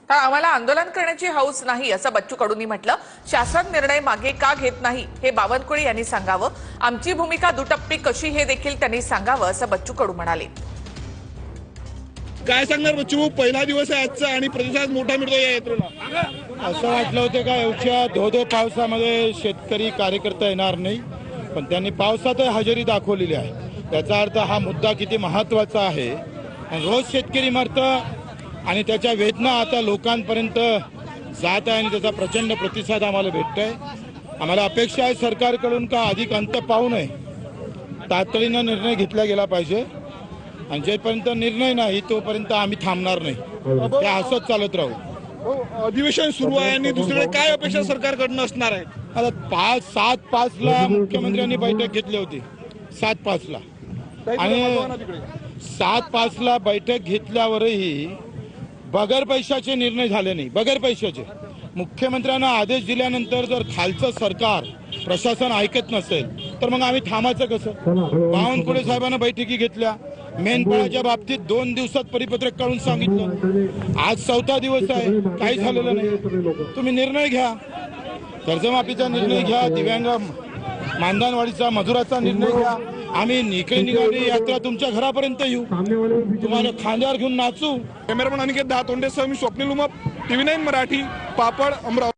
आम्हाला आंदोलन करण्याची हौस नाही असं बच्चू कडूंनी म्हटलं। शासन निर्णय मागे का घेत नाही हे बावनकुळे यांनी सांगावं। आमची भूमिका दुटप्पी कशी हे देखील त्यांनी सांगावं असं बच्चू कडू म्हणाले। काय सांगणार बच्चू, पहिला दिवस आहे आजचा आणि प्रतिसाद मोठा मिळतो या यात्रेला। असं वाटलं होतं का एवढ्या धो-धो पावसामध्ये शेतकरी कार्यकर्ता येणार नाही, पण त्यांनी पावसात हजेरी दाखवलेली आहे। त्याचा अर्थ हा मुद्दा किती महत्त्वाचा आहे। रोज शेतकरी मरतं आणि त्याच्या वेदना आता लोकांपर्यंत जात आहे आणि त्याचा प्रचंड प्रतिसाद आम्हाला भेटतोय। आम्हाला अपेक्षा आहे सरकारकडून का अधिक अंत पाहू नये, तातडीनं निर्णय घेतला गेला पाहिजे आणि जेपर्यंत निर्णय नाही तोपर्यंत आम्ही थांबणार नाही, ते असंच चालत राहू। अधिवेशन सुरू आहे आणि दुसरीकडे काय अपेक्षा सरकारकडून असणार आहे? आता 7-5ला मुख्यमंत्र्यांनी बैठक घेतली होती, 7-5ला, आणि 7-5ला बैठक घेतल्यावरही बगैर पैशाचे निर्णय झाले नाही। बगैर पैशाचे मुख्यमंत्र्यांना आदेश दिल्यानंतर जर खालचं सरकार प्रशासन ऐकत नसेल तर मग आम्ही थांबायचं कसं? बावनकुळे साहेबांना बैठकी घेतल्या, मेनपाळाच्या बाबतीत 2 दिवसात परिपत्रक काढून सांगितलं। आज 4था दिवस आहे, काही झालेलं नाही। तुम्ही निर्णय घ्या, कर्जमाफीचा निर्णय घ्या, दिव्यांग मानधनवाढीचा मजुराचा निर्णय घ्या। आम्ही इकडे निघाली यात्रा तुमच्या घरापर्यंत येऊ, तुम्हाला खांद्यावर घेऊन नाचू। कॅमेरामन अनिकेत दहातोंडेसह मी स्वप्नील उमाप, TV9 मराठी, पापड, अमरावती।